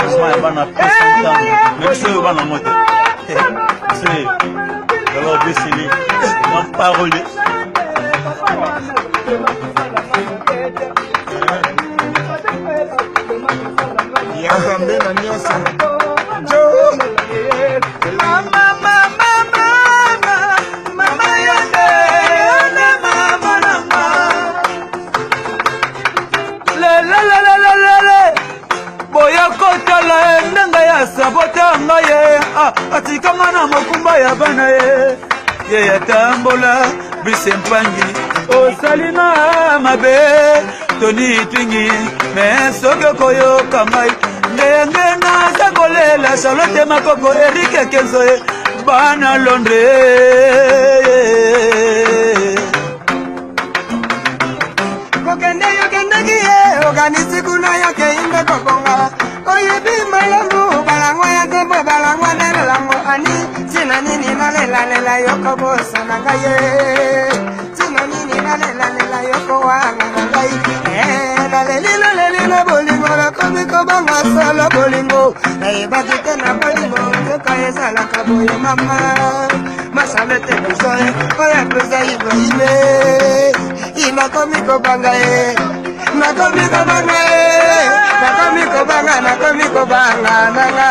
franchement ya bana presentana même si oyo bana mote c'est alors besili na parole ya hambe na nyonso boyakotala ndanga ya sabota ngaye atikanga na mokumba ya bana ye yatambola brise mpangi osalina mabe toni twingi me soki okoyoka ngai ndenge naza kolela charlotte makoko erike kenzo ye bana londres kokende yokendeki ye okanisi kuna yoke inde kokonga oyebi malamu balangwa ya tembo balangwa nelelango ani tina nini nalelalela yoko bosana ngaye tina nini nalelalela yoko wangana ngai nalelilo bolingo nakomi kobanga solo bolingo nayebaki te na bolingo nzoka ezalaka boye mama masalete bisoye oyo peza ibrahime nakomi kobanga ye nakomi kobanga ye nakomi kobanga nanga